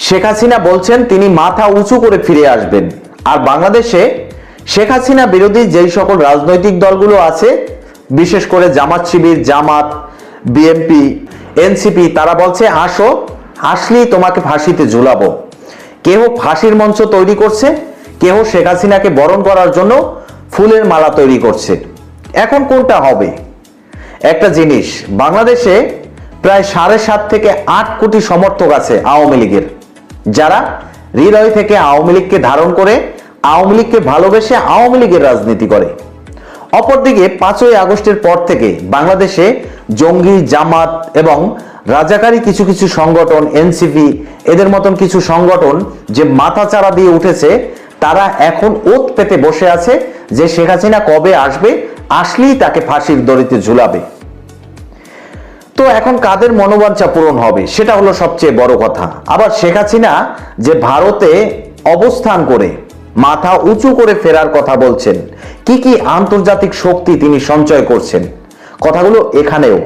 শেখ হাসিনা বলছেন তিনি মাথা উঁচু করে ফিরে আসবেন। আর বাংলাদেশে শেখ হাসিনা বিরোধী যেই সকল রাজনৈতিক দলগুলো আছে, বিশেষ করে জামাত শিবির, জামাত, বিএনপি, এনসিপি, তারা বলছে আসো, আসলেই তোমাকে ফাঁসিতে ঝুলাবো। কেহ ফাঁসির মঞ্চ তৈরি করছে, কেহ শেখ হাসিনাকে বরণ করার জন্য ফুলের মালা তৈরি করছে। এখন কোনটা হবে? একটা জিনিস, বাংলাদেশে প্রায় 7.5 থেকে 8 কোটি সমর্থক আছে আওয়ামী লীগের, যারা হৃদয় থেকে আওয়ামী লীগকে ধারণ করে, আওয়ামী লীগকে ভালোবেসে আওয়ামী লীগের রাজনীতি করে। অপরদিকে 5ই আগস্টের পর থেকে বাংলাদেশে জঙ্গি, জামাত এবং রাজাকারী কিছু কিছু সংগঠন, এনসিপি, এদের মতন কিছু সংগঠন যে মাথাচাড়া দিয়ে উঠেছে, তারা এখন ওত পেতে বসে আছে যে শেখ হাসিনা কবে আসবে, আসলেই তাকে ফাঁসির দড়িতে ঝুলাবে। তো এখন কাদের মনোবাঞ্ছা পূরণ হবে, সেটা হলো সবচেয়ে বড় কথা। আবার শেখ হাসিনা যে ভারতে অবস্থান করে মাথা উঁচু করে ফেরার কথা বলছেন, কি কি আন্তর্জাতিক শক্তি তিনি সঞ্চয় করছেন, কথাগুলো এখানেও।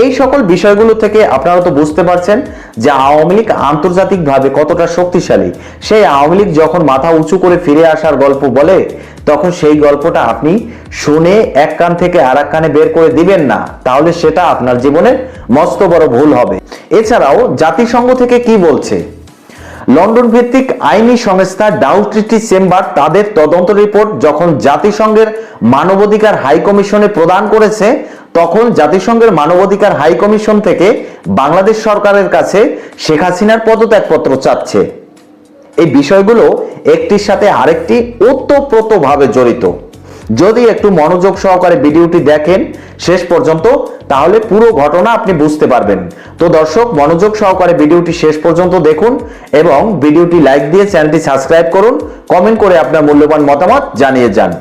এই সকল বিষয়গুলো থেকে আপনারা তো বুঝতে পারছেন যে আওয়ামী লীগ আন্তর্জাতিকভাবে কতটা শক্তিশালী। সেই আওয়ামী লীগ যখন মাথা উঁচু করে ফিরে আসার গল্প বলে, তখন সেই গল্পটা আপনি শুনে এক কান থেকে আর এক কানে বের করে দিবেন না, তাহলে সেটা আপনার জীবনে মস্ত বড় ভুল হবে। এছাড়াও জাতিসংঘ থেকে কি বলছে? লন্ডন ভিত্তিক আইনি সংস্থা ডাউ ট্রিটি চেম্বার তাদের তদন্ত রিপোর্ট যখন জাতিসংঘের মানবাধিকার হাই কমিশনে প্রদান করেছে, তখন জাতিসংঘের মানবাধিকার হাই কমিশন থেকে বাংলাদেশ সরকারের কাছে শেখ হাসিনার পদত্যাগপত্র চাচ্ছে। এই বিষয়গুলো একটির সাথে আরেকটি ওতপ্রোতভাবে জড়িত। যদি একটু মনোযোগ সহকারে ভিডিওটি দেখেন শেষ পর্যন্ত, তাহলে পুরো ঘটনা আপনি বুঝতে পারবেন। তো দর্শক, মনোযোগ সহকারে ভিডিওটি শেষ পর্যন্ত দেখুন এবং ভিডিওটি লাইক দিয়ে চ্যানেলটি সাবস্ক্রাইব করুন, কমেন্ট করে আপনার মূল্যবান মতামত জানিয়ে যান।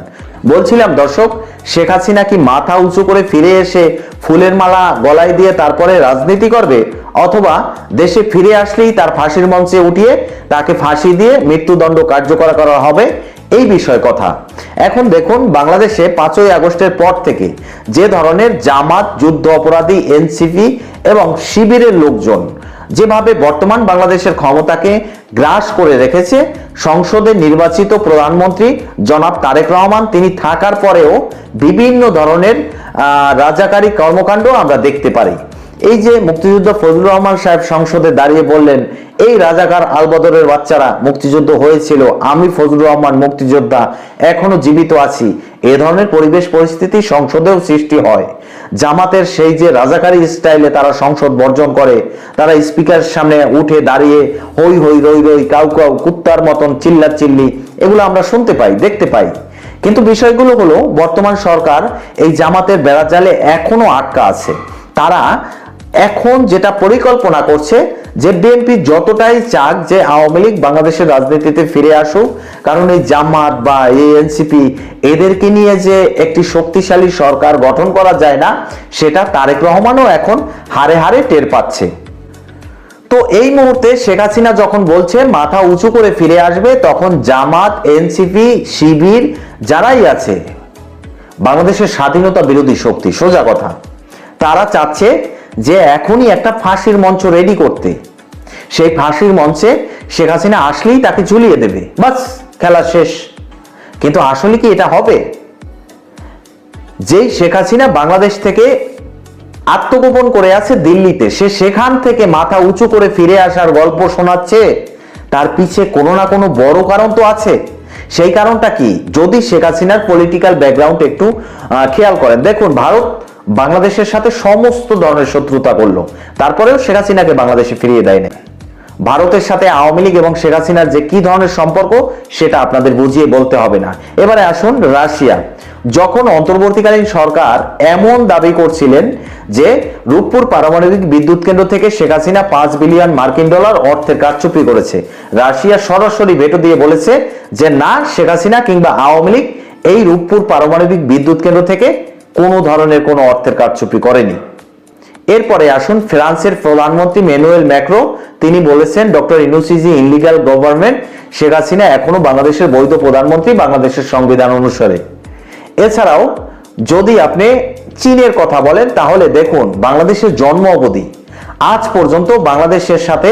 বলছিলাম দর্শক, শেখ হাসিনা কি মাথা উঁচু করে ফিরে এসে ফুলের মালা গলায় দিয়ে তারপরে রাজনীতি করবে, অথবা দেশে ফিরে আসলেই তার ফাঁসির মঞ্চে উঠিয়ে তাকে ফাঁসি দিয়ে মৃত্যুদণ্ড কার্যকর করা হবে, এই বিষয় কথা। এখন দেখুন, বাংলাদেশে 5ই আগস্টের পর থেকে যে ধরনের জামাত, যুদ্ধ অপরাধী, এনসিপি এবং শিবিরের লোকজন যেভাবে বর্তমান বাংলাদেশের ক্ষমতাকে গ্রাস করে রেখেছে, সংসদে নির্বাচিত প্রধানমন্ত্রী জনাব তারেক রহমান তিনি থাকার পরেও বিভিন্ন ধরনের রাজাকারী কর্মকাণ্ড আমরা দেখতে পারি। এই যে মুক্তিযোদ্ধা ফজলুর রহমান সাহেব সংসদে দাঁড়িয়ে বললেন, এই রাজাকার আলবদরের বাচ্চারা মুক্তিযুদ্ধ হয়েছিল, আমি ফজলুর রহমান মুক্তিযোদ্ধা এখনো জীবিত আছি, এ ধরনের পরিবেশ পরিস্থিতি সংসদেও সৃষ্টি হয়। জামাতের সেই যে রাজাকারী স্টাইলে তারা সংসদ বর্জন করে, তারা স্পিকারের সামনে উঠে দাঁড়িয়ে হই হই রই রই, কাউ কাউ, কুত্তার মতন চিল্লাচিল্লি, এগুলো আমরা শুনতে পাই, দেখতে পাই। কিন্তু বিষয়গুলো হলো, বর্তমান সরকার এই জামাতের বেড়াজালে এখনো আটকা আছে। তারা এখন যেটা পরিকল্পনা করছে যে বিএনপি যতটাই চাক যে আওয়ামী লীগ বাংলাদেশের রাজনীতিতে ফিরে আসুক, কারণ এই জামাত বা এই এনসিপি এদেরকে নিয়ে যে একটি শক্তিশালী সরকার গঠন করা যায় না, সেটা তারেক রহমানও এখন হারে হারে টের পাচ্ছে। তো এই মুহূর্তে শেখ হাসিনা যখন বলছে মাথা উঁচু করে ফিরে আসবে, তখন জামাত, এনসিপি, শিবির যারাই আছে, বাংলাদেশের স্বাধীনতা বিরোধী শক্তি, সোজা কথা, তারা চাচ্ছে যে এখনই একটা ফাঁসির মঞ্চ রেডি করতে। সেই ফাঁসির মঞ্চে শেখ হাসিনা আসলেই তাকে ঝুলিয়ে দেবে, বাস খেলা শেষ। কিন্তু আসলে কি এটা হবে? যেই শেখ হাসিনা বাংলাদেশ থেকে আত্মগোপন করে আছে দিল্লিতে, সে সেখান থেকে মাথা উঁচু করে ফিরে আসার গল্প শোনাচ্ছে, তার পিছে কোনো না কোনো বড় কারণ তো আছে। সেই কারণটা কি? যদি শেখ হাসিনার পলিটিক্যাল ব্যাকগ্রাউন্ড একটু খেয়াল করেন, দেখুন ভারত বাংলাদেশের সাথে সমস্ত ধরনের শত্রুতা করলো, তারপরেও শেখ হাসিনাকে বাংলাদেশে ফিরিয়ে দেয় না। ভারতের সাথে আওয়ামী লীগ এবং শেখ হাসিনার যে কি ধরনের সম্পর্ক, সেটা আপনাদের বুঝিয়ে বলতে হবে না। এবারে আসুন, রাশিয়া যখন অন্তর্বর্তীকালীন সরকার এমন দাবি করছিলেন যে রূপপুর পারমাণবিক বিদ্যুৎ কেন্দ্র থেকে শেখ হাসিনা 5 বিলিয়ন মার্কিন ডলার অর্থের কারচুপি করেছে, রাশিয়া সরাসরি ভেটো দিয়ে বলেছে যে না, শেখ হাসিনা কিংবা আওয়ামী লীগ এই রূপপুর পারমাণবিক বিদ্যুৎ কেন্দ্র থেকে কোনো ধরনের কোনো অর্থের কারচুপি করেনি। এরপরে আসুন, ফ্রান্সের প্রধানমন্ত্রী ম্যানুয়েল ম্যাক্রো তিনি বলেছেন doctor Yunus is illegal government, Sheikh Hasina এখনো বাংলাদেশের বৈধ প্রধানমন্ত্রী বাংলাদেশের সংবিধান অনুসারে। এছাড়াও যদি আপনি চীনের কথা বলেন, তাহলে দেখুন বাংলাদেশের জন্ম অবধি আজ পর্যন্ত বাংলাদেশের সাথে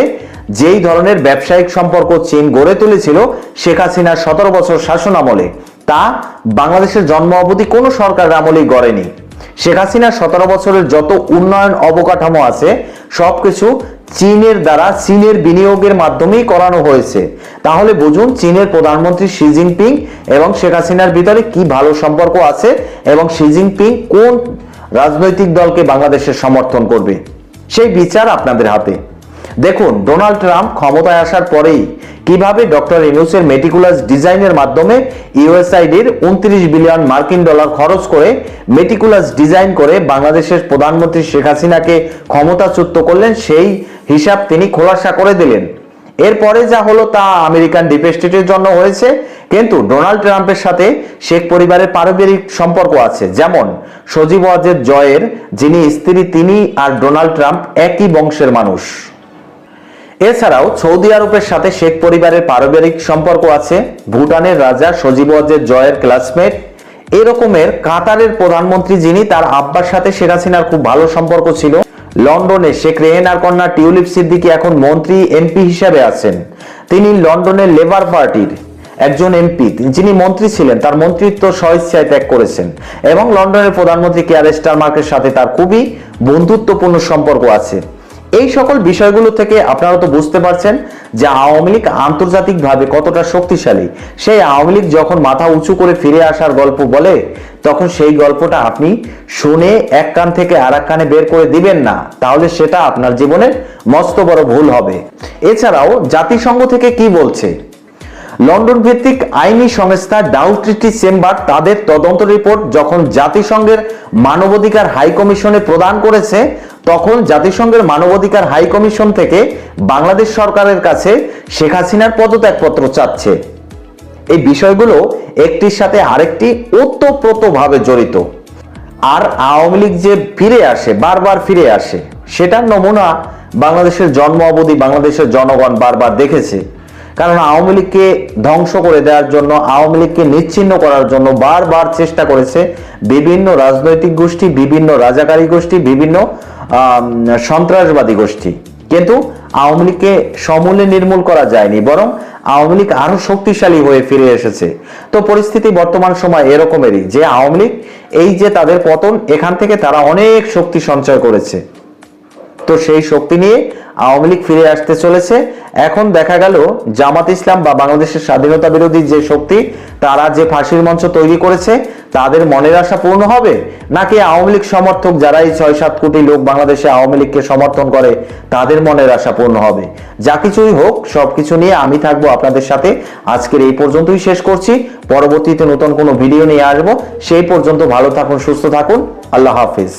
যেই ধরনের ব্যবসায়িক সম্পর্ক চীন গড়ে তুলেছিল শেখ হাসিনার 17 বছর শাসন আমলে, তা বাংলাদেশের জন্ম অবধি কোনো সরকার আমলেই গড়েনি। শেখ হাসিনার 17 বছরের যত উন্নয়ন অবকাঠামো আছে সবকিছু চীনের দ্বারা, চীনের বিনিয়োগের মাধ্যমেই করানো হয়েছে। তাহলে বুঝুন চীনের প্রধানমন্ত্রী শি জিনপিং এবং শেখ হাসিনার ভিতরে কি ভালো সম্পর্ক আছে এবং শি জিনপিং কোন রাজনৈতিক দলকে বাংলাদেশের সমর্থন করবে, সেই বিচার আপনাদের হাতে। দেখুন ডোনাল্ড ট্রাম্প ক্ষমতায় আসার পরেই কিভাবে ডক্টর ইউনূসের মেটিকুলাস ডিজাইনের মাধ্যমে ইউএসআইডির 29 বিলিয়ন মার্কিন ডলার খরচ করে মেটিকুলাস ডিজাইন করে বাংলাদেশের প্রধানমন্ত্রী শেখ হাসিনাকে ক্ষমতাচ্যুত করলেন, সেই হিসাব তিনি খোলাসা করে দিলেন। এরপরে যা হলো তা আমেরিকান ডিপ স্টেটের জন্য হয়েছে, কিন্তু ডোনাল্ড ট্রাম্পের সাথে শেখ পরিবারের পারিবারিক সম্পর্ক আছে। যেমন সজীব ওয়াজেদ জয়ের যিনি স্ত্রী, তিনি আর ডোনাল্ড ট্রাম্প একই বংশের মানুষ। এছাড়াও সৌদি আরবের সাথে শেখ পরিবারের পারিবারিক সম্পর্ক আছে। ভুটানের রাজা সজীব ওয়াজেদ জয়ের ক্লাসমেট। এরকমের কাতারের প্রধানমন্ত্রী যিনি, তার আব্বার সাথে শেখ হাসিনার খুব ভালো সম্পর্ক ছিল। লন্ডনে শেখ রেহেনার কন্যা টিউলিপ সিদ্দিকী এখন মন্ত্রী এমপি হিসেবে আছেন। তিনি লন্ডনের লেবার পার্টির একজন এমপি, যিনি মন্ত্রী ছিলেন, তার মন্ত্রিত্ব স্বেচ্ছায় ত্যাগ করেছেন এবং লন্ডনের প্রধানমন্ত্রী কেয়ার স্টারমার্কের সাথে তার খুবই বন্ধুত্বপূর্ণ সম্পর্ক আছে। এই সকল বিষয়গুলো থেকে আপনারা তো বুঝতে পারছেন যে আওয়ামী লীগ আন্তর্জাতিকভাবে কতটা শক্তিশালী। সেই আওয়ামী লীগ যখন মাথা উঁচু করে ফিরে আসার গল্প বলে, তখন সেই গল্পটা আপনি শুনে এক কান থেকে আর এক কানে বের করে দিবেন না, তাহলে সেটা আপনার জীবনের মস্ত বড় ভুল হবে। এছাড়াও জাতিসংঘ থেকে কি বলছে, লন্ডন ভিত্তিক আইনি সংস্থা ডাউ ট্রিটি চেম্বার তাদের তদন্ত রিপোর্ট যখন জাতিসংঘের মানবাধিকার হাই কমিশনে প্রদান করেছে, তখন জাতিসংঘের মানবাধিকার হাই কমিশন থেকে বাংলাদেশ সরকারের কাছে শেখ হাসিনার পদত্যাগপত্র চাচ্ছে। এই বিষয়গুলো একটির সাথে আরেকটি ওতপ্রোতভাবে জড়িত। আর আওয়ামী লীগ যে ফিরে আসে, বারবার ফিরে আসে, সেটার নমুনা বাংলাদেশের জন্ম অবধি বাংলাদেশের জনগণ বারবার দেখেছে। কারণ আওয়ামী লীগকে ধ্বংস করে দেওয়ার জন্য, আওয়ামী লীগকে নিচ্ছিন্ন করার জন্য বারবার চেষ্টা করেছে বিভিন্ন রাজনৈতিক গোষ্ঠী, বিভিন্ন রাজাকারী গোষ্ঠী, বিভিন্ন সন্ত্রাসবাদী গোষ্ঠী, কিন্তু আওয়ামী লীগকে সমূলে নির্মূল করা যায়নি, বরং আওয়ামী লীগ আরো শক্তিশালী হয়ে ফিরে এসেছে। তো পরিস্থিতি বর্তমান সময় এরকমেরই যে আওয়ামী লীগ এই যে তাদের পতন, এখান থেকে তারা অনেক শক্তি সঞ্চয় করেছে। তো সেই শক্তি নিয়ে আওয়ামী লীগ ফিরে আসতে চলেছে। এখন দেখা গেল জামাত ইসলাম বা বাংলাদেশের স্বাধীনতা বিরোধী যে শক্তি, তারা যে ফাঁসির মঞ্চ তৈরি করেছে, তাদের মনের আশা পূর্ণ হবে, নাকি আওয়ামী লীগ সমর্থক যারা এই 6-7 কোটি লোক বাংলাদেশে আওয়ামী লীগকে সমর্থন করে, তাদের মনের আশা পূর্ণ হবে? যা কিছুই হোক, সবকিছু নিয়ে আমি থাকবো আপনাদের সাথে। আজকের এই পর্যন্তই শেষ করছি। পরবর্তীতে নতুন কোনো ভিডিও নিয়ে আসবো। সেই পর্যন্ত ভালো থাকুন, সুস্থ থাকুন। আল্লাহ হাফিজ।